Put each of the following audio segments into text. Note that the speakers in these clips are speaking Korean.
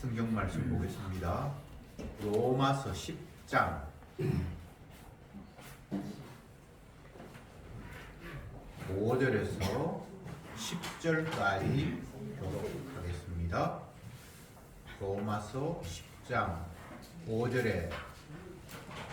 성경 말씀 보겠습니다. 로마서 10장 5절에서 10절까지 교독하겠습니다. 로마서 10장 5절에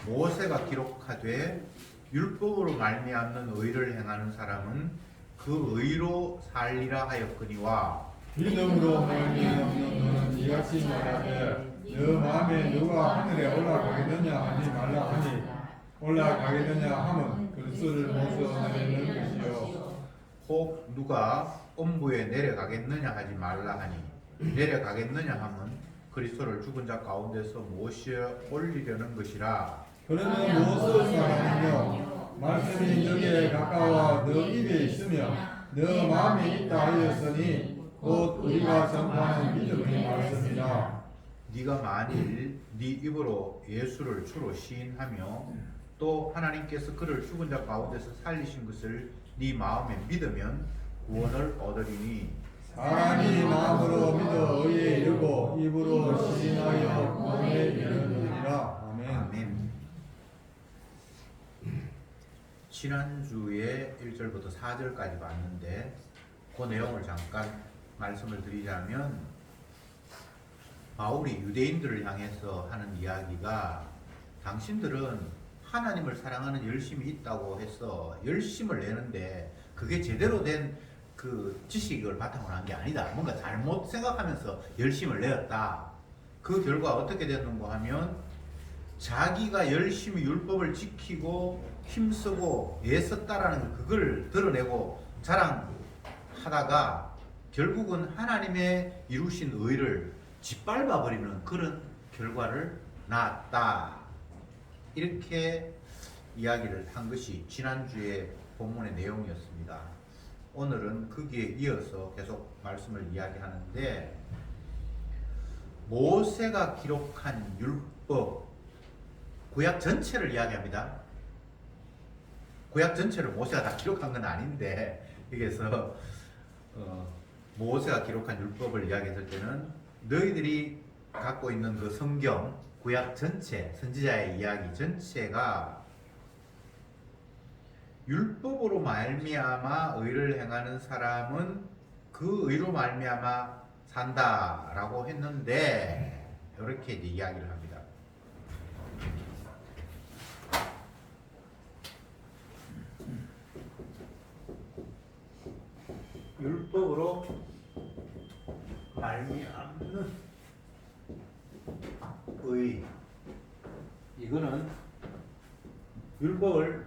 모세가 기록하되 율법으로 말미암는 의를 행하는 사람은 그 의로 살리라 하였거니와 믿음으로 말미암는 너는 이같이 말하되 너 마음에 누가 하늘에 올라가겠느냐 하지 말라 하니 올라가겠느냐 함은 그리스도를 모셔 내리는 것이요 혹 누가 음부에 내려가겠느냐 하지 말라 하니 내려가겠느냐 함은 그리스도를 죽은 자 가운데서 모셔 올리려는 것이라. 그러면 무엇을 말하느냐 말씀이 너에게 가까워 너 입에 있으며 너 마음에 있다 하였으니 곧 우리가 전파하는 믿음의 말씀이라. 네가 만일 네 입으로 예수를 주로 시인하며 또 하나님께서 그를 죽은 자 가운데서 살리신 것을 네 마음에 믿으면 구원을 얻으리니 사람이 마음으로 믿어 의에 이르고 입으로 시인하여 구원에 이르느니라. 아멘. 아멘. 지난주에 1절부터 4절까지 봤는데 그 내용을 잠깐 말씀을 드리자면 바울이 유대인들을 향해서 하는 이야기가 당신들은 하나님을 사랑하는 열심이 있다고 해서 열심을 내는데 그게 제대로 된 그 지식을 바탕으로 한 게 아니다. 뭔가 잘못 생각하면서 열심을 내었다. 그 결과 어떻게 됐는가 하면 자기가 열심히 율법을 지키고 힘쓰고 애썼다라는 그걸 드러내고 자랑하다가 결국은 하나님의 이루신 의를 짓밟아 버리는 그런 결과를 낳았다. 이렇게 이야기를 한 것이 지난주에 본문의 내용이었습니다. 오늘은 거기에 이어서 계속 말씀을 이야기하는데 모세가 기록한 율법, 구약 전체를 이야기합니다. 구약 전체를 모세가 다 기록한 건 아닌데 여기서 모세가 기록한 율법을 이야기했을 때는 너희들이 갖고 있는 그 성경, 구약 전체, 선지자의 이야기 전체가 율법으로 말미암아 의를 행하는 사람은 그 의로 말미암아 산다라고 했는데 이렇게 이제 이야기를 합니다. 율법으로 말미암는 의, 이거는 율법을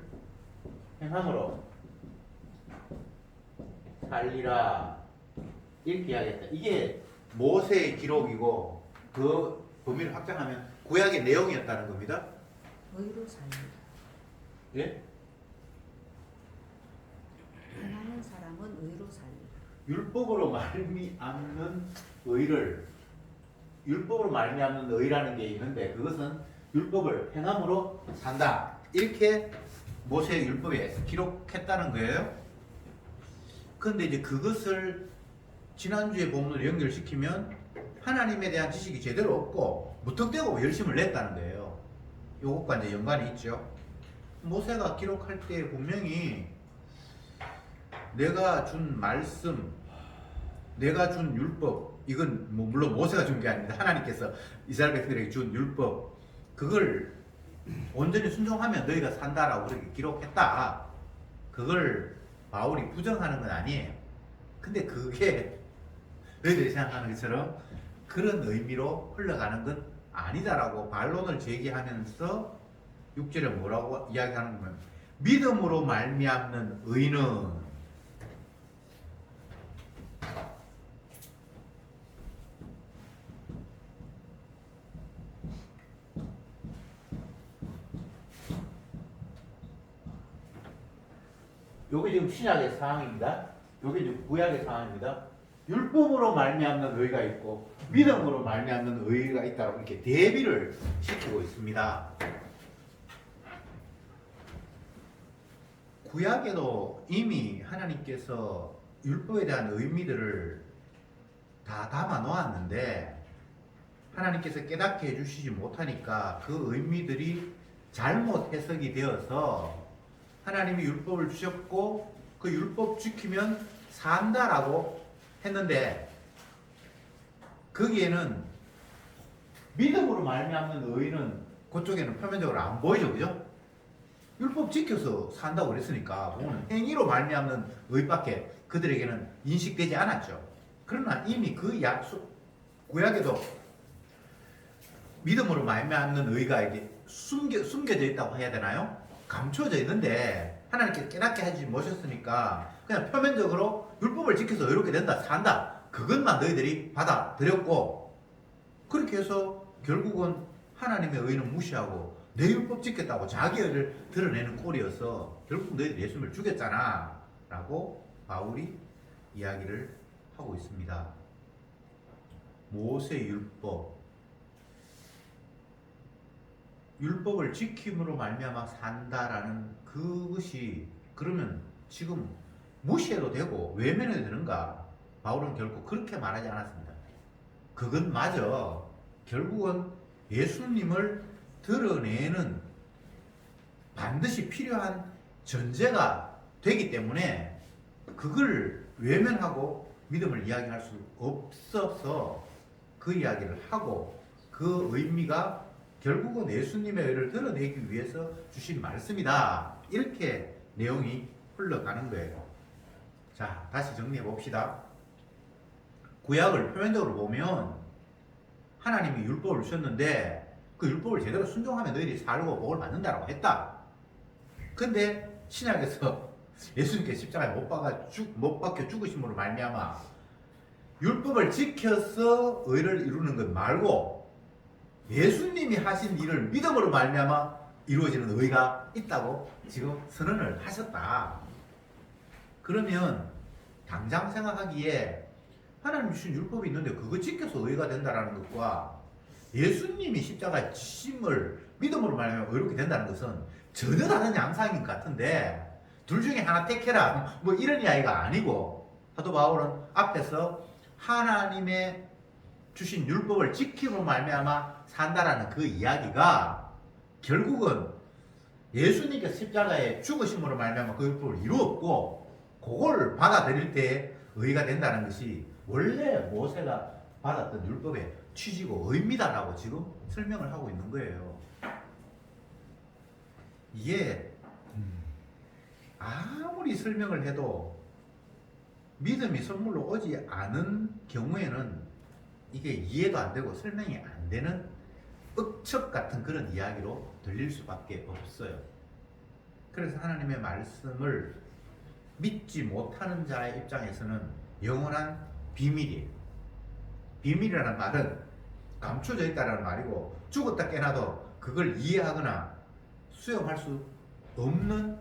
행함으로 살리라 이렇게 이야기했다. 이게 모세의 기록이고 그 범위를 확장하면 구약의 내용이었다는 겁니다. 의로 살리라. 예? 행하는 사람은 의로 살리라. 율법으로 말미암는 의를, 율법으로 말미암는 의라는 게 있는데 그것은 율법을 행함으로 산다. 이렇게 모세의 율법에 기록했다는 거예요. 그런데 이제 그것을 지난주에 본문을 연결시키면 하나님에 대한 지식이 제대로 없고 무턱대고 열심을 냈다는 거예요. 이것과 이제 연관이 있죠. 모세가 기록할 때 분명히 내가 준 말씀, 내가 준 율법, 이건 뭐 물론 모세가 준 게 아닙니다. 하나님께서 이스라엘 백성들에게 준 율법, 그걸 온전히 순종하면 너희가 산다라고 그렇게 기록했다. 그걸 바울이 부정하는 건 아니에요. 근데 그게 너희들이 생각하는 것처럼 그런 의미로 흘러가는 건 아니다라고 반론을 제기하면서 6절에 뭐라고 이야기하는 거면 믿음으로 말미암는 의는 요게 지금 신약의 상황입니다. 요게 지금 구약의 상황입니다. 율법으로 말미암는 의가 있고 믿음으로 말미암는 의가 있다고 이렇게 대비를 시키고 있습니다. 구약에도 이미 하나님께서 율법에 대한 의미들을 다 담아 놓았는데 하나님께서 깨닫게 해주시지 못하니까 그 의미들이 잘못 해석이 되어서 하나님이 율법을 주셨고 그 율법 지키면 산다라고 했는데 거기에는 믿음으로 말미암는 의는 그쪽에는 표면적으로 안 보이죠, 그죠? 율법 지켜서 산다고 그랬으니까 그거는 행위로 말미암는 의밖에 그들에게는 인식되지 않았죠. 그러나 이미 그 약속 구약에도 믿음으로 말미암는 의가 이게 숨겨져 있다고 해야 되나요? 감춰져 있는데 하나님께서 깨닫게 하지 못하셨으니까 그냥 표면적으로 율법을 지켜서 의롭게 된다, 산다, 그것만 너희들이 받아들였고 그렇게 해서 결국은 하나님의 의는 무시하고 내 율법 지켰다고 자기 의를 드러내는 꼴이어서 결국 너희들 예수님을 죽였잖아 라고 바울이 이야기를 하고 있습니다. 모세 율법을 지킴으로 말미암아 산다라는 그것이 그러면 지금 무시해도 되고 외면해도 되는가? 바울은 결국 그렇게 말하지 않았습니다. 그것마저 결국은 예수님을 드러내는 반드시 필요한 전제가 되기 때문에 그걸 외면하고 믿음을 이야기할 수 없어서 그 이야기를 하고 그 의미가 결국은 예수님의 의를 드러내기 위해서 주신 말씀이다. 이렇게 내용이 흘러가는 거예요. 자, 다시 정리해 봅시다. 구약을 표면적으로 보면 하나님이 율법을 주셨는데 그 율법을 제대로 순종하면 너희들이 살고 복을 받는다라고 했다. 근데 신약에서 예수님께서 십자가에 못 박혀 죽으심으로 말미암아 율법을 지켜서 의를 이루는 것 말고 예수님이 하신 일을 믿음으로 말미암아 이루어지는 의가 있다고 지금 선언을 하셨다. 그러면 당장 생각하기에 하나님 주신 율법이 있는데 그거 지켜서 의가 된다는 것과 예수님이 십자가에 지심을 믿음으로 말하면 의롭게 된다는 것은 전혀 다른 양상인 것 같은데 둘 중에 하나 택해라 뭐 이런 이야기가 아니고 사도 바울은 앞에서 하나님의 주신 율법을 지킴으로 말미암아 산다라는 그 이야기가 결국은 예수님께서 십자가에 죽으심으로 말미암아 그 율법을 이루었고 그걸 받아들일 때 의가 된다는 것이 원래 모세가 받았던 율법의 취지고 의미다라고 지금 설명을 하고 있는 거예요. 이게 아무리 설명을 해도 믿음이 선물로 오지 않은 경우에는 이게 이해도 안 되고 설명이 안 되는 억척 같은 그런 이야기로 들릴 수밖에 없어요. 그래서 하나님의 말씀을 믿지 못하는 자의 입장에서는 영원한 비밀이에요. 비밀이라는 말은 감춰져 있다는 말이고 죽었다 깨나도 그걸 이해하거나 수용할 수 없는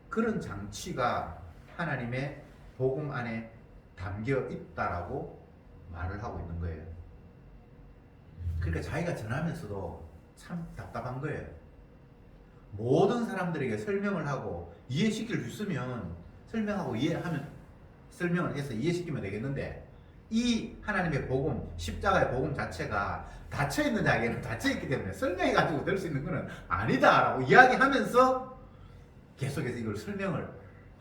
그런 장치가 하나님의 복음 안에 담겨 있다라고 말을 하고 있는 거예요. 그러니까 자기가 전하면서도 참 답답한 거예요. 모든 사람들에게 설명을 하고 이해시킬 수 있으면 설명하고 이해하면 설명을 해서 이해시키면 되겠는데 이 하나님의 복음, 십자가의 복음 자체가 닫혀있는 자에게는 닫혀있기 때문에 설명해가지고 될 수 있는 것은 아니다라고 이야기하면서 계속해서 이걸 설명을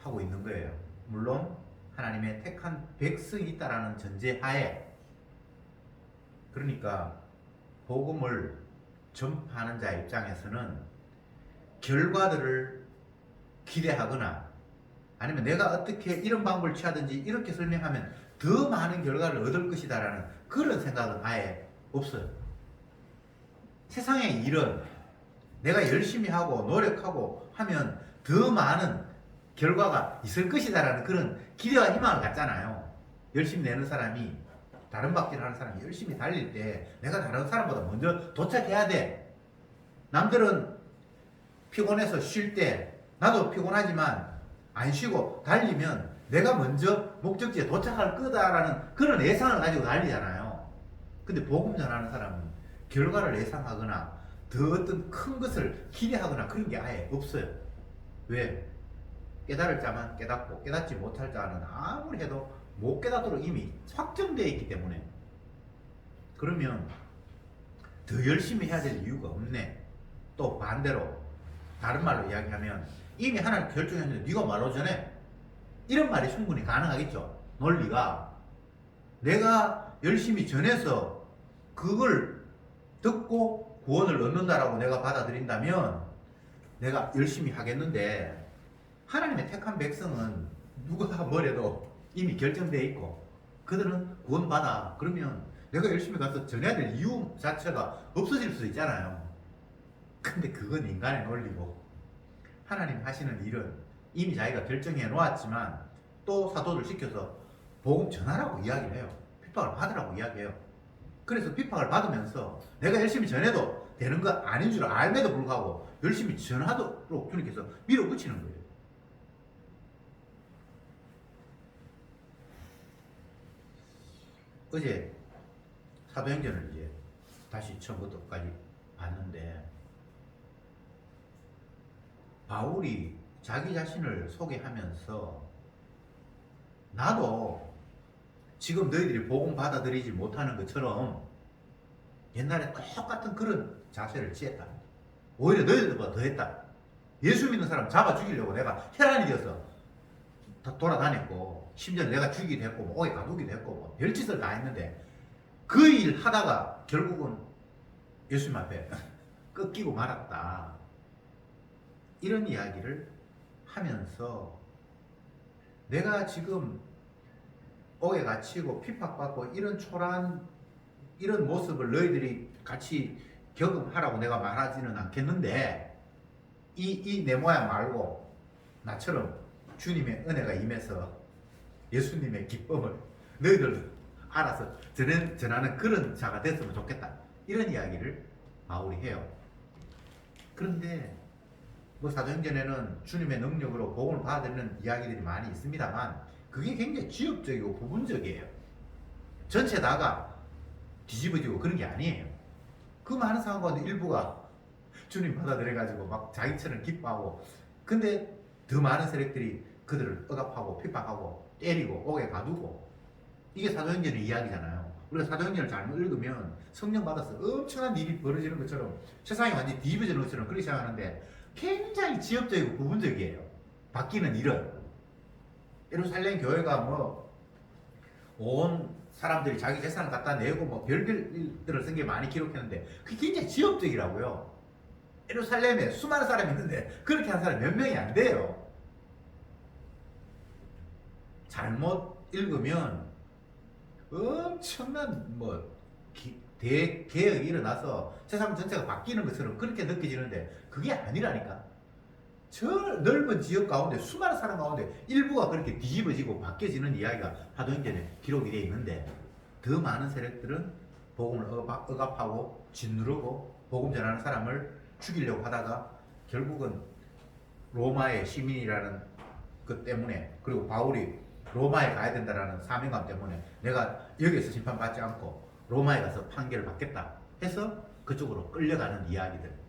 하고 있는 거예요. 물론 하나님의 택한 백성이 있다라는 전제하에 그러니까 복음을 전파하는 자의 입장에서는 결과들을 기대하거나 아니면 내가 어떻게 이런 방법을 취하든지 이렇게 설명하면 더 많은 결과를 얻을 것이다라는 그런 생각은 아예 없어요. 세상의 일은 내가 열심히 하고 노력하고 하면 더 많은 결과가 있을 것이다라는 그런 기대와 희망을 갖잖아요. 열심히 내는 사람이 다른 바퀴를 하는 사람이 열심히 달릴 때 내가 다른 사람보다 먼저 도착해야 돼. 남들은 피곤해서 쉴 때 나도 피곤하지만 안 쉬고 달리면 내가 먼저 목적지에 도착할 거다라는 그런 예상을 가지고 달리잖아요. 근데 복음 전하는 사람은 결과를 예상하거나 더 어떤 큰 것을 기대하거나 그런 게 아예 없어요. 왜? 깨달을 자만 깨닫고 깨닫지 못할 자는 아무리 해도 못 깨닫도록 이미 확정되어 있기 때문에. 그러면 더 열심히 해야 될 이유가 없네. 또 반대로 다른 말로 이야기하면 이미 하나님 결정했는데 네가 말로 전해. 이런 말이 충분히 가능하겠죠. 논리가. 내가 열심히 전해서 그걸 듣고 구원을 얻는다라고 내가 받아들인다면 내가 열심히 하겠는데, 하나님의 택한 백성은 누가 뭐래도 이미 결정되어 있고 그들은 구원받아. 그러면 내가 열심히 가서 전해야 될 이유 자체가 없어질 수 있잖아요. 근데 그건 인간의 논리고, 하나님 하시는 일은 이미 자기가 결정해 놓았지만 또 사도를 시켜서 복음 전하라고 이야기를 해요. 핍박을 받으라고 이야기해요. 그래서 핍박을 받으면서 내가 열심히 전해도 되는 거 아닌 줄 알매도 불구하고 열심히 전하도록 주님께서 밀어붙이는 거예요. 어제 사도행전을 이제 다시 처음부터까지 봤는데, 바울이 자기 자신을 소개하면서 나도 지금 너희들이 복음 받아들이지 못하는 것처럼 옛날에 똑같은 그런 자세를 취했다. 오히려 너희들보다 더했다. 예수 믿는 사람 잡아 죽이려고 내가 혈안이 되어서 돌아다녔고, 심지어 내가 죽이기도 했고 뭐 옥에 가두기도 했고 뭐 별짓을 다 했는데, 그 일 하다가 결국은 예수님 앞에 꺾이고 말았다. 이런 이야기를 하면서 내가 지금 옥에 갇히고 핍박받고 이런 초라한 이런 모습을 너희들이 같이 경험하라고 내가 말하지는 않겠는데, 이 내 모양 말고 나처럼 주님의 은혜가 임해서 예수님의 기쁨을 너희들도 알아서 전하는 그런 자가 됐으면 좋겠다. 이런 이야기를 바울이 해요. 그런데 뭐 사도행전에는 주님의 능력으로 복음을 받아들이는 이야기들이 많이 있습니다만 그게 굉장히 지역적이고 부분적이에요. 전체 다가 뒤집어지고 그런 게 아니에요. 그 많은 상황 가운데 일부가 주님 받아들여가지고 막 자기처럼 기뻐하고, 근데 더 많은 세력들이 그들을 억압하고 핍박하고 때리고 옥에 가두고, 이게 사도행전의 이야기잖아요. 우리가 사도행전을 잘못 읽으면 성령 받아서 엄청난 일이 벌어지는 것처럼, 세상이 완전히 뒤집어지는 것처럼 그렇게 생각하는데 굉장히 지역적이고 부분적이에요. 바뀌는 일은. 예루살렘 교회가 뭐 온 사람들이 자기 재산을 갖다 내고 뭐 별별 일들을 쓴 게 많이 기록했는데 그게 굉장히 지역적이라고요. 예루살렘에 수많은 사람이 있는데 그렇게 한 사람이 몇 명이 안 돼요. 잘못 읽으면 엄청난 뭐 대개혁이 일어나서 세상 전체가 바뀌는 것처럼 그렇게 느껴지는데 그게 아니라니까. 저 넓은 지역 가운데 수많은 사람 가운데 일부가 그렇게 뒤집어지고 바뀌어지는 이야기가 사도행전에 기록이 되어 있는데, 더 많은 세력들은 복음을 억압하고 짓누르고 복음 전하는 사람을 죽이려고 하다가 결국은 로마의 시민이라는 것 때문에, 그리고 바울이 로마에 가야 된다라는 사명감 때문에 내가 여기에서 심판받지 않고 로마에 가서 판결을 받겠다 해서 그쪽으로 끌려가는 이야기들.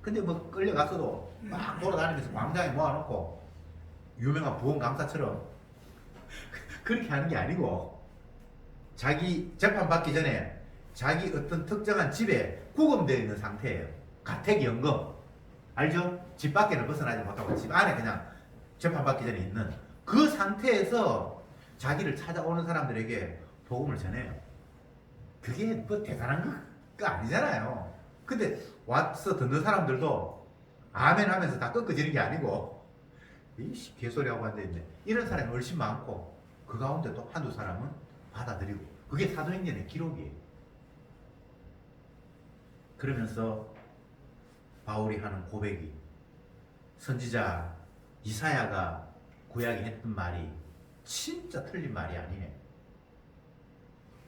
근데 뭐 끌려갔어도 막 돌아다니면서 광장에 모아놓고 유명한 부원 강사처럼 그렇게 하는 게 아니고, 자기 재판받기 전에 자기 어떤 특정한 집에 구금되어 있는 상태예요. 가택연금 알죠? 집 밖에는 벗어나지 못하고 집 안에 그냥 재판받기 전에 있는 그 상태에서 자기를 찾아오는 사람들에게 복음을 전해요. 그게 뭐 대단한 거 아니잖아요. 근데 와서 듣는 사람들도 아멘 하면서 다 꺾어지는 게 아니고 이씨 개소리하고 앉아있네, 이런 사람이 훨씬 많고, 그 가운데 또 한두 사람은 받아들이고, 그게 사도행전의 기록이에요. 그러면서 바울이 하는 고백이, 선지자 이사야가 구약에 했던 말이 진짜 틀린 말이 아니네.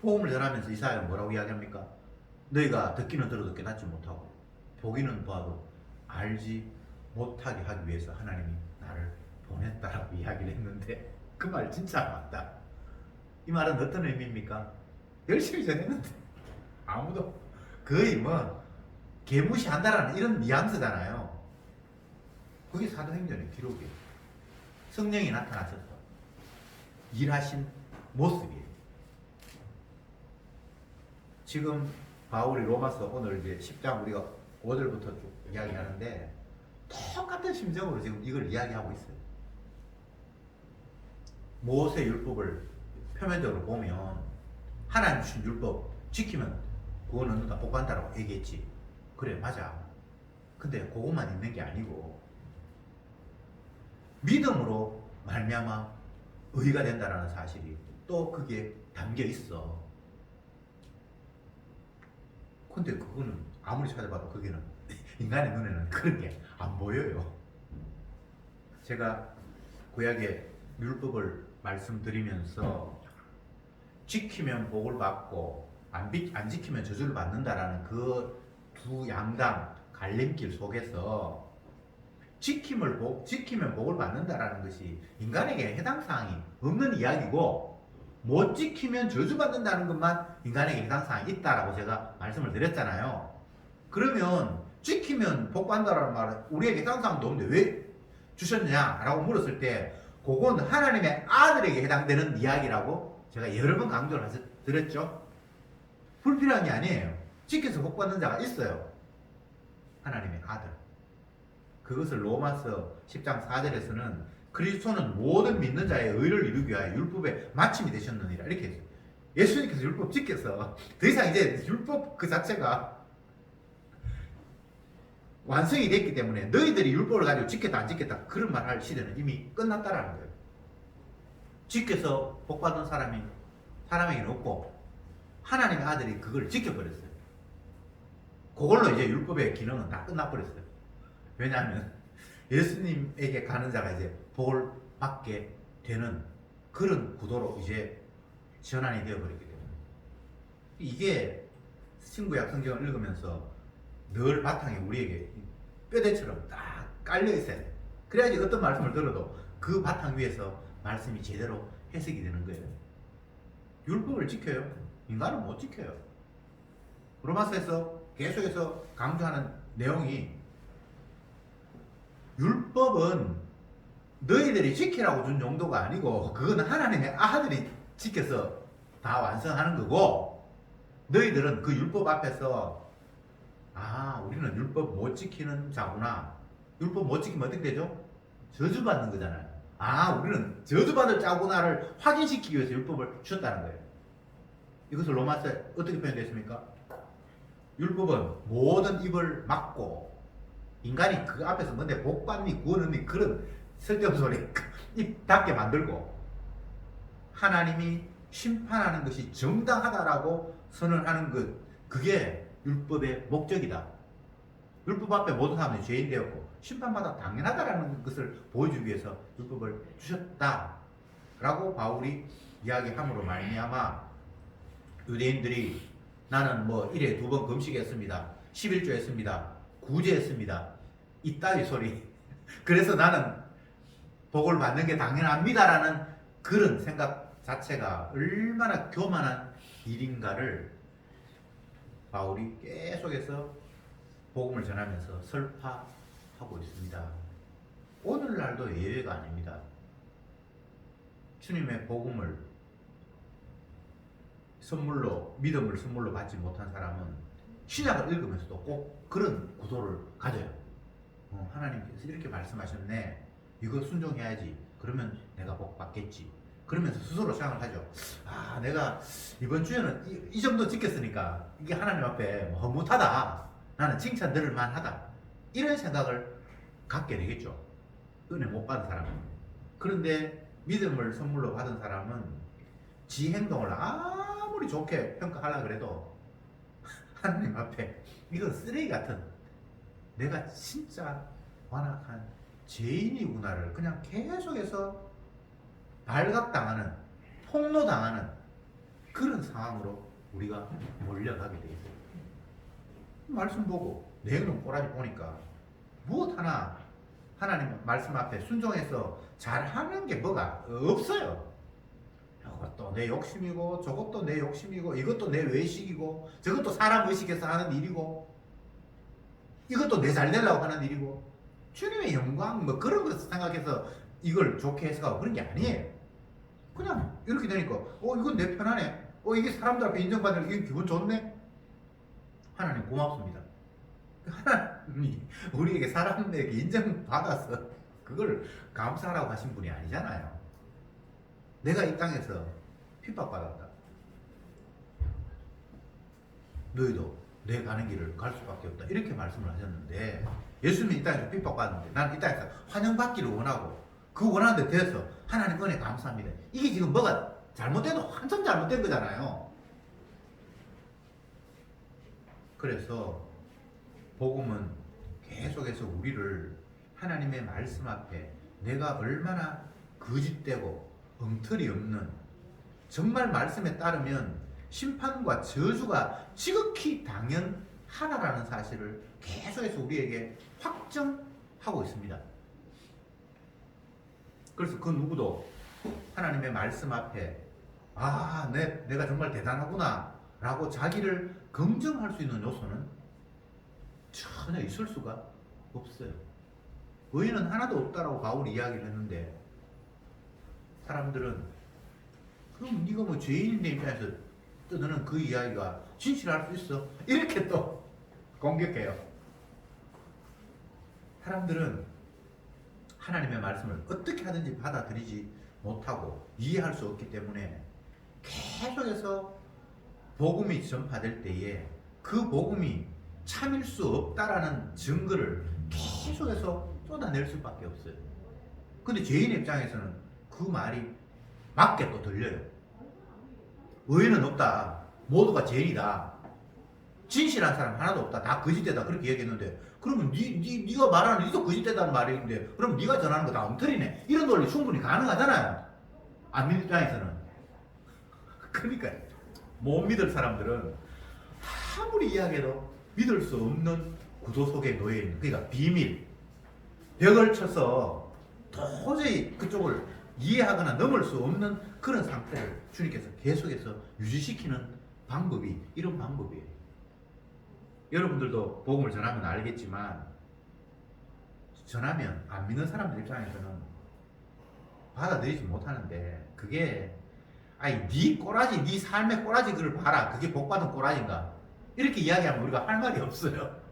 복음을 전하면서 이사야는 뭐라고 이야기합니까? 너희가 듣기는 들어도 깨닫지 못하고 보기는 봐도 알지 못하게 하기 위해서 하나님이 나를 보냈다라고 이야기를 했는데, 그 말 진짜 맞다. 이 말은 어떤 의미입니까? 열심히 전했는데 아무도 거의 뭐 개무시한다라는 이런 뉘앙스잖아요. 그게 사도행전의 기록이에요. 성령이 나타나셔서 일하신 모습이에요. 지금 바울이 로마서 오늘 이제 10장 우리가 5절부터 쭉 이야기하는데 똑같은 심정으로 지금 이걸 이야기하고 있어요. 모세 율법을 표면적으로 보면 하나님 주신 율법 지키면 그거는 너다 복받는다라고 얘기했지. 그래 맞아. 근데 그것만 있는 게 아니고 믿음으로 말미암아 의가 된다라는 사실이 또 그게 담겨 있어. 근데 그거는 아무리 찾아봐도 그게는 인간의 눈에는 그런 게 안 보여요. 제가 구약의 율법을 말씀드리면서 지키면 복을 받고 안 지키면 저주를 받는다라는 그 두 양당 갈림길 속에서 지키면 복을 받는다라는 것이 인간에게 해당 사항이 없는 이야기고 못 지키면 저주받는다는 것만 인간에게 해당 사항이 있다라고 제가 말씀을 드렸잖아요. 그러면 지키면 복받는다라는 말은 우리에게 해당 사항도 없는데 왜 주셨냐라고 물었을 때 그건 하나님의 아들에게 해당되는 이야기라고 제가 여러 번 강조를 드렸죠. 불필요한 게 아니에요. 지켜서 복받는 자가 있어요. 하나님의 아들. 그것을 로마서 10장 4절에서는 그리스도는 모든 믿는 자의 의를 이루기 위하여 율법의 마침이 되셨느니라 이렇게 했어요. 예수님께서 율법 지켜서 더 이상 이제 율법 그 자체가 완성이 됐기 때문에 너희들이 율법을 가지고 지켰다 안 지켰다 그런 말 할 시대는 이미 끝났다라는 거예요. 지켜서 복받은 사람에게는 없고 하나님의 아들이 그걸 지켜버렸어요. 그걸로 이제 율법의 기능은 다 끝나버렸어요. 왜냐하면 예수님에게 가는 자가 이제 복을 받게 되는 그런 구도로 이제 전환이 되어버렸기 때문에 이게 신구약 성경을 읽으면서 늘 바탕에 우리에게 뼈대처럼 딱 깔려 있어야 돼. 그래야지 어떤 말씀을 들어도 그 바탕 위에서 말씀이 제대로 해석이 되는 거예요. 율법을 지켜요. 인간은 못 지켜요. 로마서에서 계속해서 강조하는 내용이 율법은 너희들이 지키라고 준 용도가 아니고 그건 하나님의 아들이 지켜서 다 완성하는 거고 너희들은 그 율법 앞에서 우리는 율법 못 지키는 자구나. 율법 못 지키면 어떻게 되죠? 저주받는 거잖아요. 우리는 저주받을 자구나를 확인시키기 위해서 율법을 주셨다는 거예요. 이것을 로마서에 어떻게 표현됐습니까? 율법은 모든 입을 막고 인간이 그 앞에서 뭔데 복받니 구원받니 그런 쓸데없는 소리 입 닫게 만들고 하나님이 심판하는 것이 정당하다라고 선언하는 것 그게 율법의 목적이다. 율법 앞에 모든 사람이 죄인 되었고 심판받아 당연하다라는 것을 보여주기 위해서 율법을 주셨다라고 바울이 이야기함으로 말미암아 유대인들이 나는 뭐 1회 2번 금식했습니다. 11조 했습니다. 구제했습니다. 이따위 소리. 그래서 나는 복을 받는 게 당연합니다라는 그런 생각 자체가 얼마나 교만한 일인가를 바울이 계속해서 복음을 전하면서 설파하고 있습니다. 오늘날도 예외가 아닙니다. 주님의 복음을 선물로 믿음을 선물로 받지 못한 사람은 신약을 읽으면서도 꼭 그런 구도를 가져요. 하나님께서 이렇게 말씀하셨네. 이거 순종해야지. 그러면 내가 복 받겠지. 그러면서 스스로 생각을 하죠. 내가 이번 주에는 이 정도 지켰으니까 이게 하나님 앞에 허무하다. 나는 칭찬 들을 만하다. 이런 생각을 갖게 되겠죠. 은혜 못 받은 사람은. 그런데 믿음을 선물로 받은 사람은 지 행동을 아무리 좋게 평가하려고 해도 하나님 앞에 이건 쓰레기 같은 내가 진짜 완악한 죄인이구나를 그냥 계속해서 발각당하는 폭로당하는 그런 상황으로 우리가 몰려가게 돼 있어요. 말씀 보고 내용 꼬라지 보니까 무엇 하나 하나님 말씀 앞에 순종해서 잘하는 게 뭐가 없어요. 이것도 내 욕심이고 저것도 내 욕심이고 이것도 내 외식이고 저것도 사람 의식해서 하는 일이고 이것도 내 잘되려고 하는 일이고 주님의 영광 뭐 그런 것을 생각해서 이걸 좋게 해석하고 그런 게 아니에요. 그냥 이렇게 되니까 이건 내 편하네. 이게 사람들 앞에 인정받는 이게 기분 좋네. 하나님 고맙습니다. 하나님이 우리에게 사람에게 인정받아서 그걸 감사하라고 하신 분이 아니잖아요. 내가 이 땅에서 핍박받았다. 너희도 내 가는 길을 갈 수밖에 없다. 이렇게 말씀을 하셨는데 예수님이 이 땅에서 핍박받는데 나는 이 땅에서 환영받기를 원하고 그 원하는 데 대해서 하나님 은혜 감사합니다. 이게 지금 뭐가 잘못돼도 한참 잘못된 거잖아요. 그래서 복음은 계속해서 우리를 하나님의 말씀 앞에 내가 얼마나 거짓되고 엉터리 없는 정말 말씀에 따르면 심판과 저주가 지극히 당연하다라는 사실을 계속해서 우리에게 확정하고 있습니다. 그래서 그 누구도 하나님의 말씀 앞에 내가 정말 대단하구나 라고 자기를 긍정할 수 있는 요소는 전혀 있을 수가 없어요. 의인은 하나도 없다라고 바울이 이야기를 했는데 사람들은 그럼 네가 뭐 죄인인데 입장에서 너는 그 이야기가 진실할 수 있어? 이렇게 또 공격해요. 사람들은 하나님의 말씀을 어떻게 하든지 받아들이지 못하고 이해할 수 없기 때문에 계속해서 복음이 전파될 때에 그 복음이 참일 수 없다라는 증거를 계속해서 쏟아낼 수밖에 없어요. 근데 죄인 입장에서는 그 말이 맞게 또 들려요. 의인은 없다. 모두가 죄인이다. 진실한 사람 하나도 없다. 다 거짓되다. 그렇게 얘기했는데 그러면 네가 말하는 니도 거짓되다는 말인데 그럼 네가 전하는 거 다 엉터리네. 이런 논리 충분히 가능하잖아요. 안 믿는 입장에서는. 그러니까 못 믿을 사람들은 아무리 이야기해도 믿을 수 없는 구조 속에 놓여 있는, 그러니까 비밀, 벽을 쳐서 도저히 그쪽을 이해하거나 넘을 수 없는 그런 상태를 주님께서 계속해서 유지시키는 방법이 이런 방법이에요. 여러분들도 복음을 전하면 알겠지만 전하면 안 믿는 사람들 입장에서는 받아들이지 못하는데 그게 네 꼬라지, 네 삶의 꼬라지 그걸 봐라. 그게 복받은 꼬라지인가? 이렇게 이야기하면 우리가 할 말이 없어요.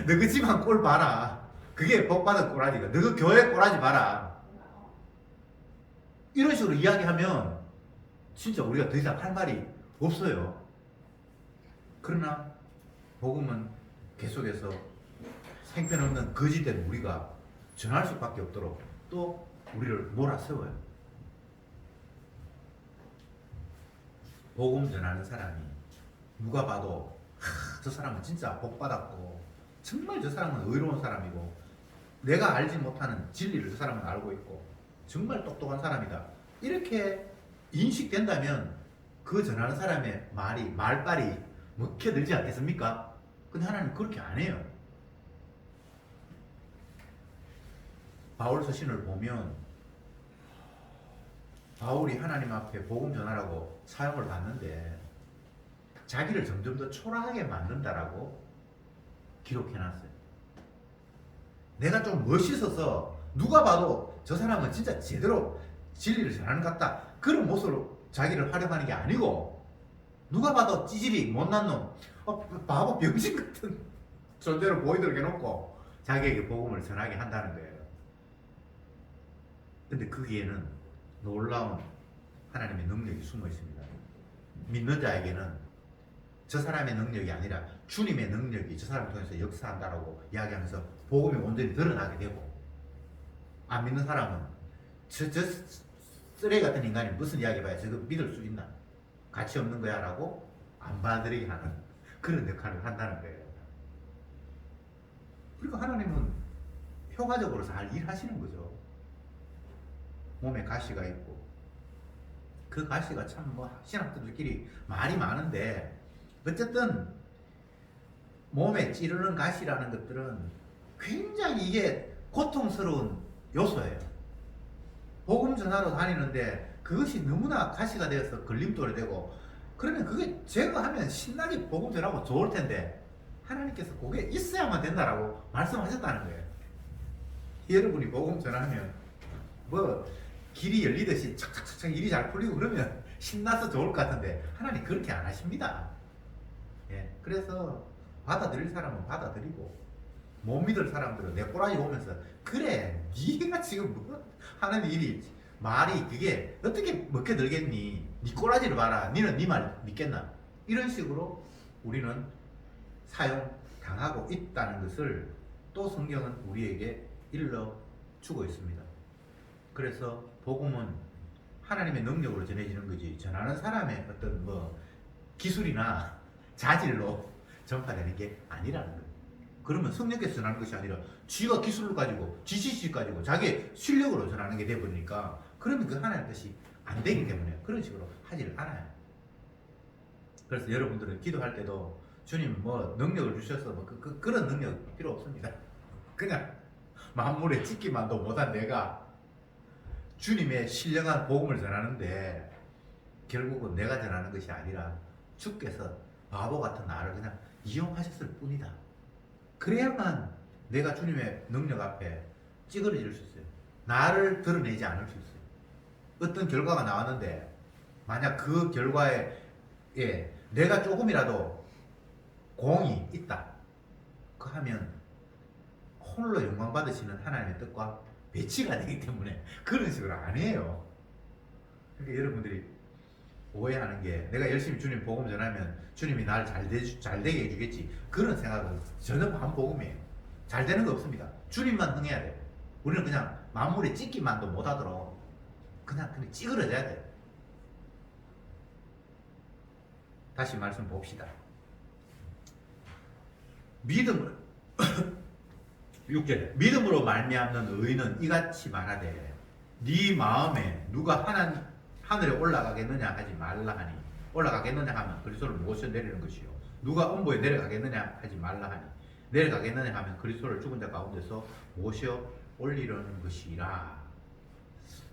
너 그 집안 꼴 봐라. 그게 복받은 꼬라지가. 너 그 교회 꼬라지 봐라. 이런 식으로 이야기하면 진짜 우리가 더 이상 할 말이 없어요. 그러나 복음은 계속해서 생편없는 거짓된 우리가 전할 수밖에 없도록 또 우리를 몰아세워요. 복음 전하는 사람이 누가 봐도 저 사람은 진짜 복받았고 정말 저 사람은 의로운 사람이고 내가 알지 못하는 진리를 저 사람은 알고 있고 정말 똑똑한 사람이다. 이렇게 인식된다면 그 전하는 사람의 말빨이 먹혀들지 않겠습니까? 근데 하나님 그렇게 안 해요. 바울 서신을 보면 바울이 하나님 앞에 복음 전하라고 사용을 받는데 자기를 점점 더 초라하게 만든다라고 기록해놨어요. 내가 좀 멋있어서 누가 봐도 저 사람은 진짜 제대로 진리를 전하는 것 같다. 그런 모습으로 자기를 활용하는 게 아니고 누가 봐도 찌질이 못난 놈, 바보 병신 같은 존재로 보이도록 해놓고 자기에게 복음을 전하게 한다는 거예요. 근데 거기에는 놀라운 하나님의 능력이 숨어 있습니다. 믿는 자에게는 저 사람의 능력이 아니라 주님의 능력이 저 사람을 통해서 역사한다라고 이야기하면서 복음이 온전히 드러나게 되고, 안 믿는 사람은 저 쓰레기 같은 인간이 무슨 이야기 봐야 저거 믿을 수 있나? 가치 없는 거야 라고 안 받아들이게 하는 그런 역할을 한다는 거예요. 그러니까 하나님은 효과적으로 잘 일하시는 거죠. 몸에 가시가 있고 그 가시가 참 신학들끼리 말이 많은데 어쨌든 몸에 찌르는 가시라는 것들은 굉장히 이게 고통스러운 요소예요. 복음 전하러 다니는데 그것이 너무나 가시가 되어서 걸림돌이 되고, 그러면 그게 제거하면 신나게 복음 전하고 좋을 텐데 하나님께서 그게 있어야만 된다라고 말씀하셨다는 거예요. 여러분이 복음 전하면 길이 열리듯이 착착착착 일이 잘 풀리고 그러면 신나서 좋을 것 같은데 하나님 그렇게 안 하십니다. 그래서 받아들일 사람은 받아들이고 못 믿을 사람들은 내 꼬라지 보면서 그래 네가 지금 뭐 하는 일이 말이 그게 어떻게 먹게 들겠니? 네 꼬라지를 봐라. 너는 네 말 믿겠나? 이런 식으로 우리는 사용당하고 있다는 것을 또 성경은 우리에게 일러주고 있습니다. 그래서 복음은 하나님의 능력으로 전해지는 거지 전하는 사람의 어떤 뭐 기술이나 자질로 전파되는 게 아니라는 거예요. 그러면 성령께서 전하는 것이 아니라 지가 기술을 가지고 지식 가지고 자기 실력으로 전하는 게 돼버리니까 그러면 그 하나님의 뜻이 안 되기 때문에 그런 식으로 하지를 않아요. 그래서 여러분들은 기도할 때도 주님 뭐 능력을 주셔서 뭐 그런 능력 필요 없습니다. 그냥 만물에 찍기만도 못한 내가 주님의 신령한 복음을 전하는데 결국은 내가 전하는 것이 아니라 주께서 바보 같은 나를 그냥 이용하셨을 뿐이다. 그래야만 내가 주님의 능력 앞에 찌그러질 수 있어요. 나를 드러내지 않을 수 있어요. 어떤 결과가 나왔는데 만약 그 결과에 내가 조금이라도 공이 있다. 그 하면 홀로 영광 받으시는 하나님의 뜻과 배치가 되기 때문에 그런 식으로 안 해요. 그러니까 여러분들이 오해하는 게 내가 열심히 주님 복음 전하면 주님이 나를 잘 되게 해주겠지 그런 생각은 전혀 반복음이에요. 잘 되는 거 없습니다. 주님만 흥해야 돼. 우리는 그냥 만물에 찍기만도 못하도록 그냥 찌그러져야 돼. 다시 말씀 봅시다. 믿음을 6절에 믿음으로 말미암는 의인은 이같이 말하되 네 마음에 누가 하늘에 올라가겠느냐 하지 말라 하니 올라가겠느냐 하면 그리스도를 모셔 내리는 것이요 누가 음보에 내려가겠느냐 하지 말라 하니 내려가겠느냐 하면 그리스도를 죽은 자 가운데서 모셔 올리려는 것이라.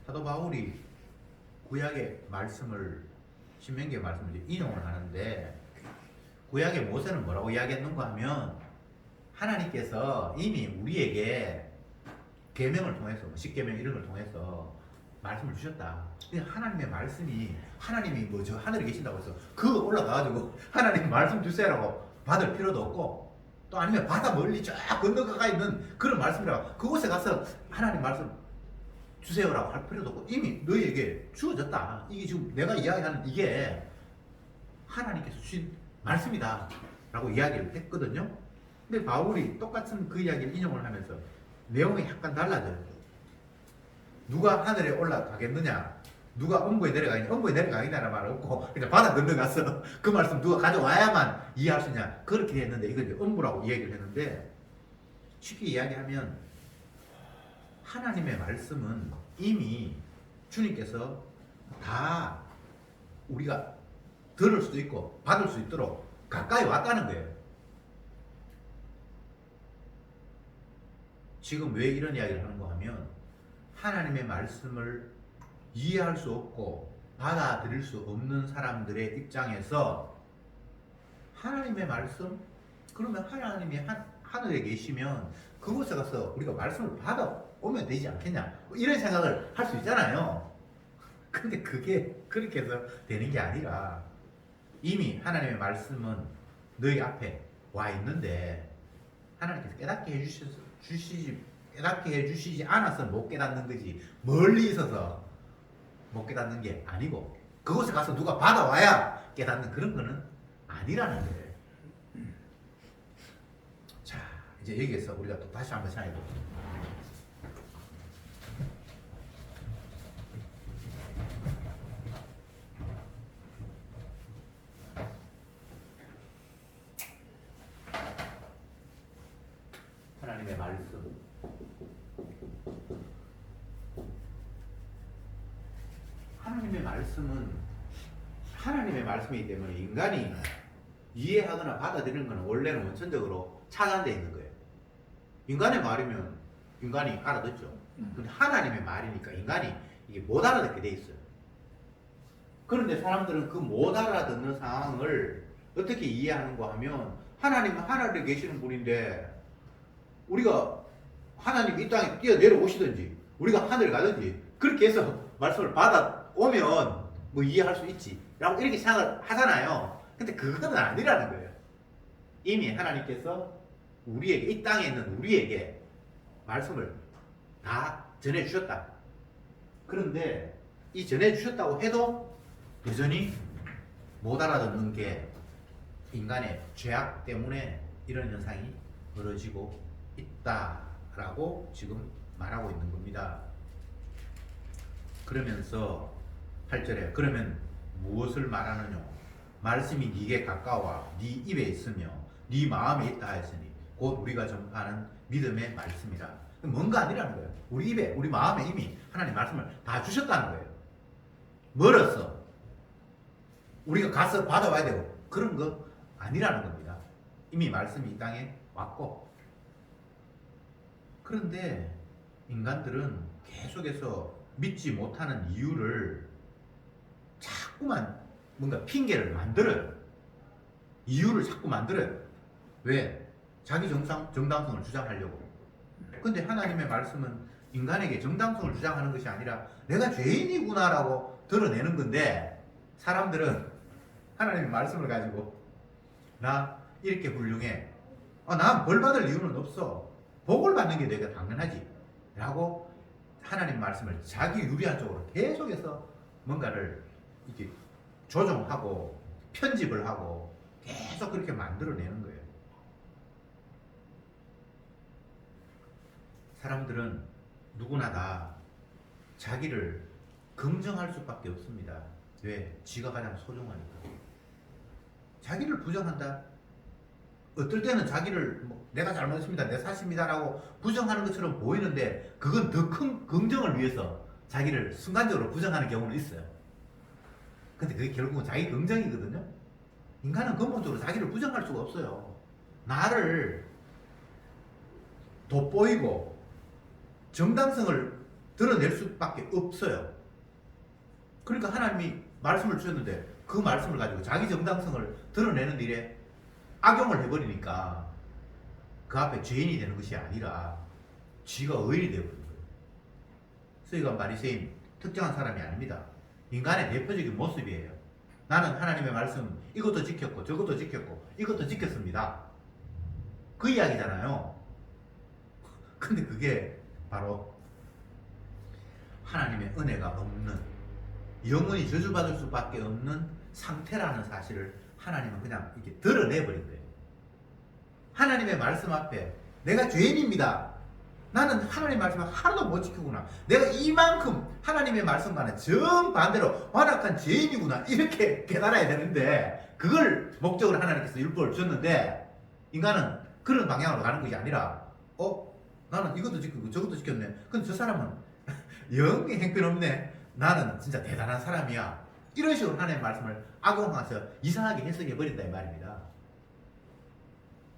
사도 바울이 구약의 말씀을 신명기의 말씀을 인용을 하는데 구약의 모세는 뭐라고 이야기했는가 하면 하나님께서 이미 우리에게 계명을 통해서 십계명 이런 걸 통해서 말씀을 주셨다. 하나님의 말씀이 하나님이 뭐 저 하늘에 계신다고 해서 그거 올라가가지고 하나님 말씀 주세요라고 받을 필요도 없고 또 아니면 바다 멀리 쫙 건너가 있는 그런 말씀이라고 그곳에 가서 하나님 말씀 주세요라고 할 필요도 없고 이미 너희에게 주어졌다. 이게 지금 내가 이야기하는 이게 하나님께서 주신 말씀이다 라고 이야기를 했거든요. 근데 바울이 똑같은 그 이야기를 인용을 하면서 내용이 약간 달라져요. 누가 하늘에 올라가겠느냐 누가 음부에 내려가겠냐 음부에 내려가겠냐는 말 없고 그냥 바다 건너가서 그 말씀 누가 가져와야만 이해할 수 있냐 그렇게 했는데 이건 이제 음부라고 이야기를 했는데 쉽게 이야기하면 하나님의 말씀은 이미 주님께서 다 우리가 들을 수도 있고 받을 수 있도록 가까이 왔다는 거예요. 지금 왜 이런 이야기를 하는가 하면 하나님의 말씀을 이해할 수 없고 받아들일 수 없는 사람들의 입장에서 하나님의 말씀? 그러면 하나님이 하늘에 계시면 그곳에 가서 우리가 말씀을 받아오면 되지 않겠냐 이런 생각을 할 수 있잖아요. 근데 그게 그렇게 해서 되는 게 아니라 이미 하나님의 말씀은 너희 앞에 와 있는데 하나님께서 깨닫게 해주시지 않아서 못 깨닫는 거지 멀리 있어서 못 깨닫는 게 아니고 그곳에 가서 누가 받아와야 깨닫는 그런 거는 아니라는 거예요. 자 이제 여기에서 우리가 또 다시 한번 생각해 봅시다. 하나님의 말씀 하나님의 말씀은 하나님의 말씀이기 때문에 인간이 이해하거나 받아들이는 것은 원래는 원천적으로 차단되어 있는 거예요. 인간의 말이면 인간이 알아듣죠. 근데 하나님의 말이니까 인간이 이게 못 알아듣게 돼 있어요. 그런데 사람들은 그 못 알아듣는 상황을 어떻게 이해하는가 하면 하나님은 하늘에 계시는 분인데 우리가 하나님 이 땅에 뛰어 내려오시든지 우리가 하늘에 가든지 그렇게 해서 말씀을 받아오면 뭐 이해할 수 있지 라고 이렇게 생각을 하잖아요. 근데 그거는 아니라는 거예요. 이미 하나님께서 우리에게 이 땅에 있는 우리에게 말씀을 다 전해 주셨다. 그런데 이 전해 주셨다고 해도 여전히 못 알아듣는 게 인간의 죄악 때문에 이런 현상이 벌어지고 있다라고 지금 말하고 있는 겁니다. 그러면서 8절에 그러면 무엇을 말하느냐? 말씀이 네게 가까워 네 입에 있으며 네 마음에 있다 하였으니 곧 우리가 전파하는 믿음의 말씀이라. 뭔가 아니라는 거예요. 우리 입에 우리 마음에 이미 하나님 말씀을 다 주셨다는 거예요. 멀었어. 우리가 가서 받아와야 되고 그런 거 아니라는 겁니다. 이미 말씀이 이 땅에 왔고. 그런데 인간들은 계속해서 믿지 못하는 이유를 자꾸만 뭔가 핑계를 만들어요. 이유를 자꾸 만들어요. 왜? 자기 정당성을 주장하려고. 근데 하나님의 말씀은 인간에게 정당성을 주장하는 것이 아니라 내가 죄인이구나라고 드러내는 건데, 사람들은 하나님의 말씀을 가지고 나 이렇게 훌륭해, 난 벌 받을 이유는 없어, 복을 받는 게 내가 당연하지 라고 하나님 말씀을 자기 유리한 쪽으로 계속해서 뭔가를 이렇게 조정하고 편집을 하고 계속 그렇게 만들어내는 거예요. 사람들은 누구나 다 자기를 긍정할 수밖에 없습니다. 왜? 지가 가장 소중하니까. 자기를 부정한다? 어떨 때는 자기를 내가 잘못했습니다, 내 탓입니다라고 부정하는 것처럼 보이는데 그건 더 큰 긍정을 위해서 자기를 순간적으로 부정하는 경우는 있어요. 근데 그게 결국은 자기 긍정이거든요. 인간은 근본적으로 자기를 부정할 수가 없어요. 나를 돋보이고 정당성을 드러낼 수밖에 없어요. 그러니까 하나님이 말씀을 주셨는데 그 말씀을 가지고 자기 정당성을 드러내는 일에 악용을 해버리니까 그 앞에 죄인이 되는 것이 아니라 지가 의인이 되어버린 거예요. 서기관 바리새인 특정한 사람이 아닙니다. 인간의 대표적인 모습이에요. 나는 하나님의 말씀 이것도 지켰고 저것도 지켰고 이것도 지켰습니다. 그 이야기잖아요. 근데 그게 바로 하나님의 은혜가 없는, 영원히 저주받을 수밖에 없는 상태라는 사실을 하나님은 그냥 이렇게 드러내버린 거예요. 하나님의 말씀 앞에 내가 죄인입니다, 나는 하나님의 말씀을 하나도 못 지키구나, 내가 이만큼 하나님의 말씀과는 정반대로 완악한 죄인이구나, 이렇게 깨달아야 되는데 그걸 목적으로 하나님께서 율법을 주셨는데 인간은 그런 방향으로 가는 것이 아니라 나는 이것도 지키고 저것도 지켰네, 근데 저 사람은 영의 형편없네, 나는 진짜 대단한 사람이야, 이런 식으로 하나님의 말씀을 악용해서 이상하게 해석해 버린다 이 말입니다.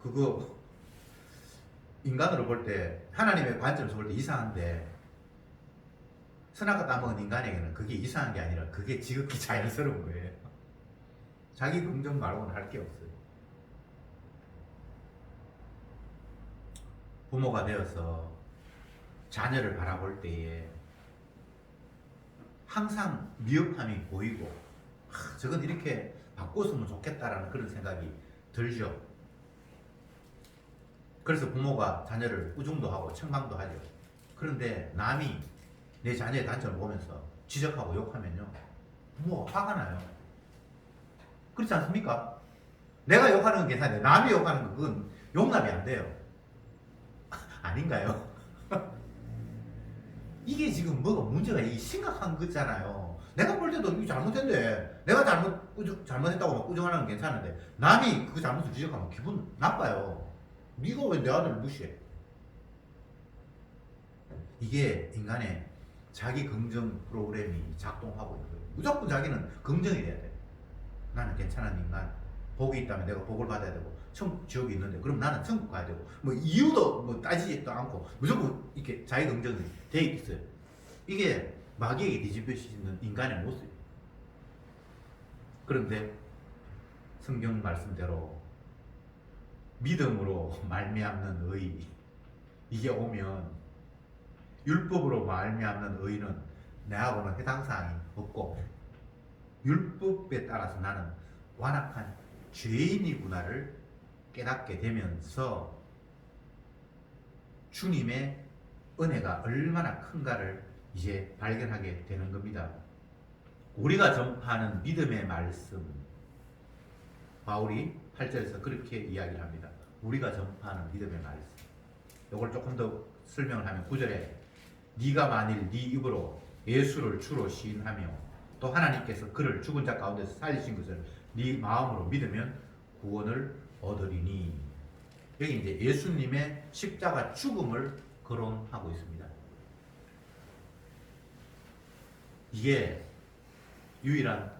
그거 인간으로 볼 때, 하나님의 관점에서 볼 때 이상한데 선악과 따먹은 인간에게는 그게 이상한 게 아니라 그게 지극히 자연스러운 거예요. 자기 긍정 말고는 할 게 없어요. 부모가 되어서 자녀를 바라볼 때에 항상 미흡함이 보이고 저건 이렇게 바꿨으면 좋겠다라는 그런 생각이 들죠. 그래서 부모가 자녀를 우중도 하고 책망도 하죠. 그런데 남이 내 자녀의 단점을 보면서 지적하고 욕하면요, 부모가 화가 나요. 그렇지 않습니까? 내가 욕하는 건 괜찮은데 남이 욕하는 건 그건 용납이 안 돼요. 아닌가요? 이게 지금 뭐가 문제가 심각한 거잖아요. 내가 볼 때도 이게 잘못했는데 내가 잘못했다고 막 꾸중하는 건 괜찮은데 남이 그 잘못을 지적하면 기분 나빠요. 네가 왜 내 아들을 무시해? 이게 인간의 자기 긍정 프로그램이 작동하고 있는 거예요. 무조건 자기는 긍정이 돼야 돼. 나는 괜찮은 인간, 복이 있다면 내가 복을 받아야 되고, 지옥이 있는데 그럼 나는 천국 가야 되고, 이유도 따지지도 않고 무조건 이렇게 자기 긍정이 돼 있어요. 이게 마귀에게 뒤집혀지는 인간의 모습이에요. 그런데 성경 말씀대로 믿음으로 말미암는 의, 이게 오면 율법으로 말미암는 의는 내하고는 해당 사항이 없고 율법에 따라서 나는 완악한 죄인이구나를 깨닫게 되면서 주님의 은혜가 얼마나 큰가를 이제 발견하게 되는 겁니다. 우리가 전파하는 믿음의 말씀, 바울이 8절에서 그렇게 이야기를 합니다. 우리가 전파하는 믿음의 말씀. 이걸 조금 더 설명을 하면 9절에 네가 만일 네 입으로 예수를 주로 시인하며 또 하나님께서 그를 죽은 자 가운데서 살리신 것을 네 마음으로 믿으면 구원을 얻으리니. 여기 이제 예수님의 십자가 죽음을 거론하고 있습니다. 이게 유일한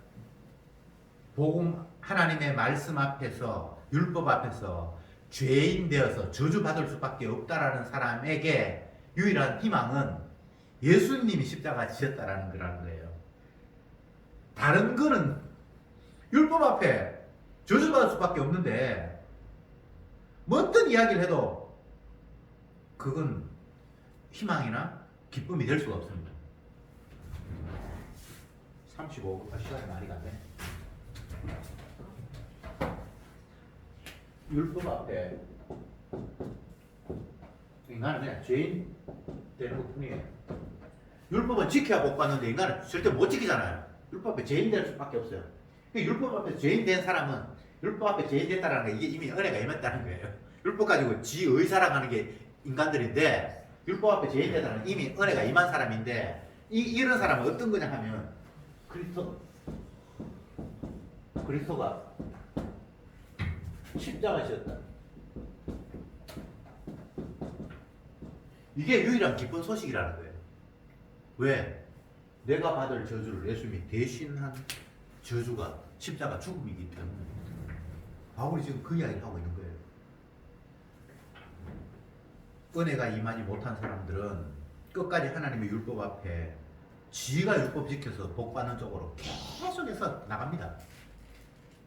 복음, 하나님의 말씀 앞에서, 율법 앞에서 죄인 되어서 저주받을 수밖에 없다라는 사람에게 유일한 희망은 예수님이 십자가 지셨다라는 거라는 거예요. 다른 거는 율법 앞에 저주받을 수밖에 없는데 뭐 어떤 이야기를 해도 그건 희망이나 기쁨이 될 수가 없습니다. 35분 시간이 많이 갔네. 율법 앞에 인간은 그냥 죄인 되는 것 뿐이에요. 율법은 지켜야 복 받는데 인간은 절대 못 지키잖아요. 율법 앞에 죄인 될 수밖에 없어요. 율법 앞에 죄인 된 사람은 율법 앞에 죄인 됐다는 게 이게 이미 은혜가 임했다는 거예요. 율법 가지고 지 의사랑하는 게 인간들인데 율법 앞에 죄인 됐다는 건 이미 은혜가 임한 사람인데 이런 사람은 어떤 거냐 하면 그리스도가 십자가셨다. 이게 유일한 기쁜 소식이라는 거예요. 왜? 내가 받을 저주를 예수님이 대신한 저주가 십자가 죽음이기 때문에 바울이 지금 그 이야기를 하고 있는 거예요. 은혜가 임하지 못한 사람들은 끝까지 하나님의 율법 앞에 지가 율법 지켜서 복 받는 쪽으로 계속해서 나갑니다.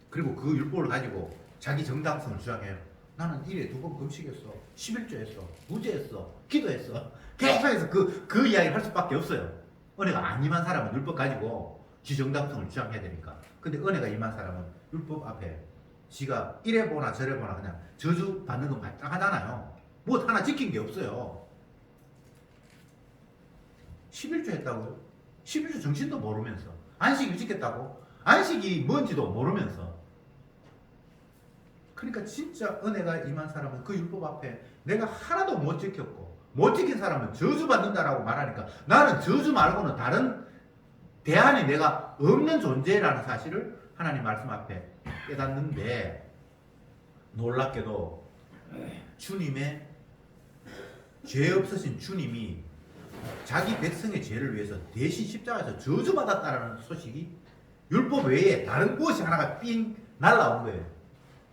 그리고 그 율법을 가지고 자기 정당성을 주장해요. 나는 1에 2번 금식했어, 11조했어, 무죄했어, 기도했어. 계속해서 그 이야기를 할 수밖에 없어요. 은혜가 안 임한 사람은 율법 가지고 지 정당성을 주장해야 되니까. 근데 은혜가 임한 사람은 율법 앞에 지가 이래 보나 저래 보나 그냥 저주 받는 건 마땅하잖아요. 뭐 하나 지킨 게 없어요. 11조 했다고요? 11조 정신도 모르면서 안식일 지켰다고? 안식이 뭔지도 모르면서. 그러니까 진짜 은혜가 임한 사람은 그 율법 앞에 내가 하나도 못 지켰고 못 지킨 사람은 저주받는다라고 말하니까 나는 저주 말고는 다른 대안이 내가 없는 존재라는 사실을 하나님 말씀 앞에 깨닫는데, 놀랍게도 주님의 죄 없으신 주님이 자기 백성의 죄를 위해서 대신 십자가에서 저주받았다는 소식이 율법 외에 다른 무엇이 하나가 삥 날라온 거예요.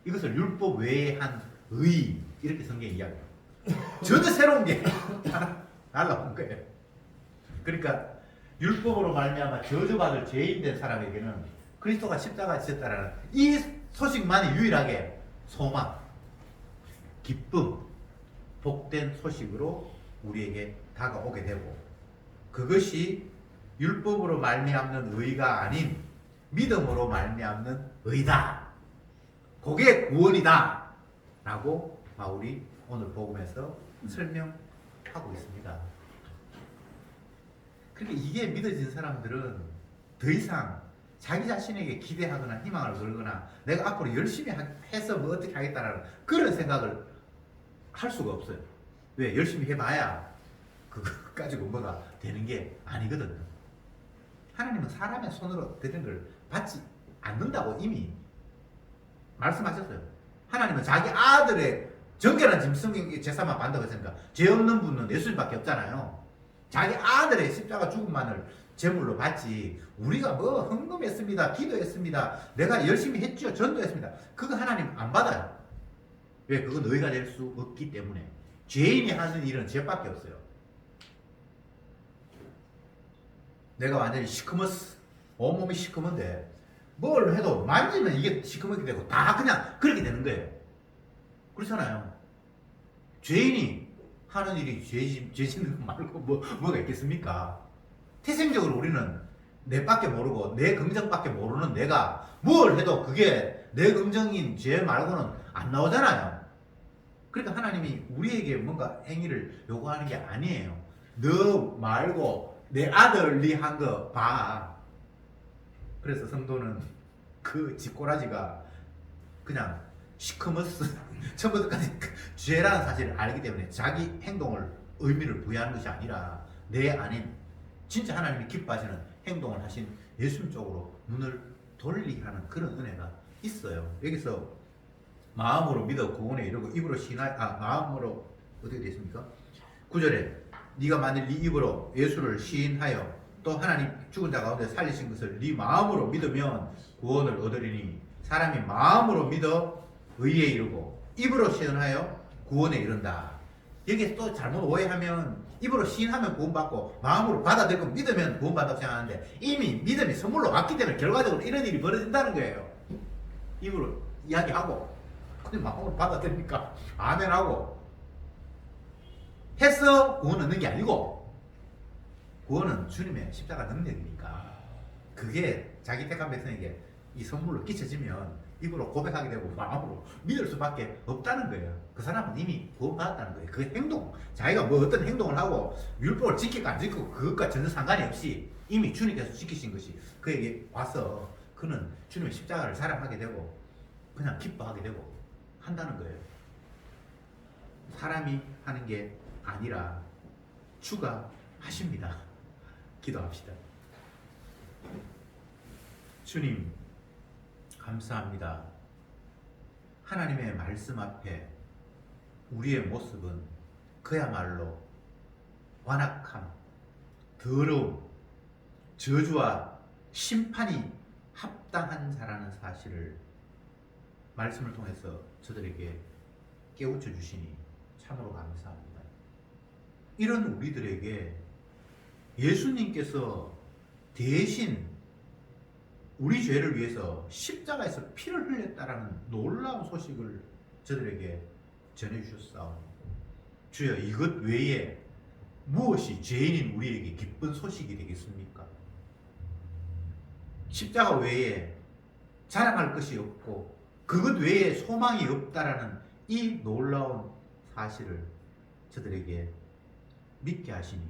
이것을 율법 외에 한 의, 이렇게 성경이 이야기해요. 전혀 새로운 게 날라온 거예요. 그러니까 율법으로 말미암아 저주받을 죄인 된 사람에게는 그리스도가 십자가에 지셨다라는 이 소식만이 유일하게 소망, 기쁨, 복된 소식으로 우리에게 다가오게 되고, 그것이 율법으로 말미암는 의가 아닌 믿음으로 말미암는 의다. 그게 구원이다. 라고 바울이 오늘 복음에서 설명하고 있습니다. 그러니까 이게 믿어진 사람들은 더 이상 자기 자신에게 기대하거나 희망을 걸거나 내가 앞으로 열심히 해서 뭐 어떻게 하겠다라는 그런 생각을 할 수가 없어요. 왜? 열심히 해봐야 그거 가지고 뭐가 되는 게 아니거든요. 하나님은 사람의 손으로 되는 걸 받지 않는다고 이미 말씀하셨어요. 하나님은 자기 아들의 정결한 짐승의 제사만 받는다고 했으니까 죄 없는 분은 예수님밖에 없잖아요. 자기 아들의 십자가 죽음만을 제물로 받지, 우리가 뭐 헌금했습니다, 기도했습니다, 내가 열심히 했죠, 전도했습니다, 그거 하나님 안 받아요. 왜? 그건 의가 될 수 없기 때문에. 죄인이 하는 일은 죄밖에 없어요. 내가 완전히 시커멓어, 온몸이 시커먼데 뭘 해도 만지면 이게 시커멓게 되고 다 그냥 그렇게 되는 거예요. 그렇잖아요. 죄인이 하는 일이 죄 짓는 거 말고 뭐가 있겠습니까? 태생적으로 우리는 내 밖에 모르고 내 긍정밖에 모르는 내가 뭘 해도 그게 내 긍정인 죄 말고는 안 나오잖아요. 그러니까 하나님이 우리에게 뭔가 행위를 요구하는 게 아니에요. 너 말고 내 아들이 한 거 봐. 그래서 성도는 그 쥐꼬라지가 그냥 시커머스 처음부터까지 죄라는 사실을 알기 때문에 자기 행동을 의미를 부여하는 것이 아니라 내 안인 진짜 하나님이 기뻐하시는 행동을 하신 예수님 쪽으로 눈을 돌리게 하는 그런 은혜가 있어요. 여기서 마음으로 믿어 구원에 이르고 입으로 마음으로 어떻게 되어 있습니까? 9절에 네가 만일 네 입으로 예수를 시인하여 또 하나님 죽은 자 가운데 살리신 것을 네 마음으로 믿으면 구원을 얻으리니 사람이 마음으로 믿어 의에 이르고 입으로 시인하여 구원에 이른다. 여기에 또 잘못 오해하면 입으로 시인하면 구원받고 마음으로 받아들고 믿으면 구원받다고 생각하는데 이미 믿음이 선물로 왔기 때문에 결과적으로 이런 일이 벌어진다는 거예요. 입으로 이야기하고 근데 마음으로 받아들이니까 아멘하고 했어 구원 얻는 게 아니고 구원은 주님의 십자가 능력이니까 그게 자기 택한 백성에게 이 선물로 끼쳐지면 입으로 고백하게 되고 마음으로 믿을 수밖에 없다는 거예요. 그 사람은 이미 구원받았다는 거예요. 그 행동, 자기가 뭐 어떤 행동을 하고 율법을 지키고 안 지키고 그것과 전혀 상관이 없이 이미 주님께서 지키신 것이 그에게 와서 그는 주님의 십자가를 사랑하게 되고 그냥 기뻐하게 되고 한다는 거예요. 사람이 하는 게 아니라 주가 하십니다. 기도합시다. 주님 감사합니다. 하나님의 말씀 앞에 우리의 모습은 그야말로 완악함, 더러움, 저주와 심판이 합당한 자라는 사실을 말씀을 통해서 저들에게 깨우쳐 주시니 참으로 감사합니다. 이런 우리들에게 예수님께서 대신 우리 죄를 위해서 십자가에서 피를 흘렸다라는 놀라운 소식을 저들에게 전해주셨사오니 주여 이것 외에 무엇이 죄인인 우리에게 기쁜 소식이 되겠습니까? 십자가 외에 자랑할 것이 없고 그것 외에 소망이 없다라는 이 놀라운 사실을 저들에게 믿게 하시니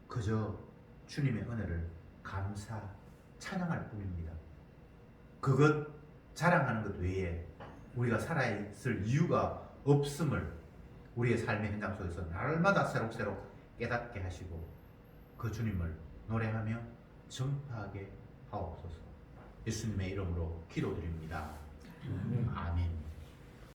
그저 주님의 은혜를 감사 찬양할 뿐입니다. 그것 자랑하는 것 외에 우리가 살아있을 이유가 없음을 우리의 삶의 현장 속에서 날마다 새록새록 깨닫게 하시고 그 주님을 노래하며 전파하게 하옵소서. 예수님의 이름으로 기도드립니다. 아멘.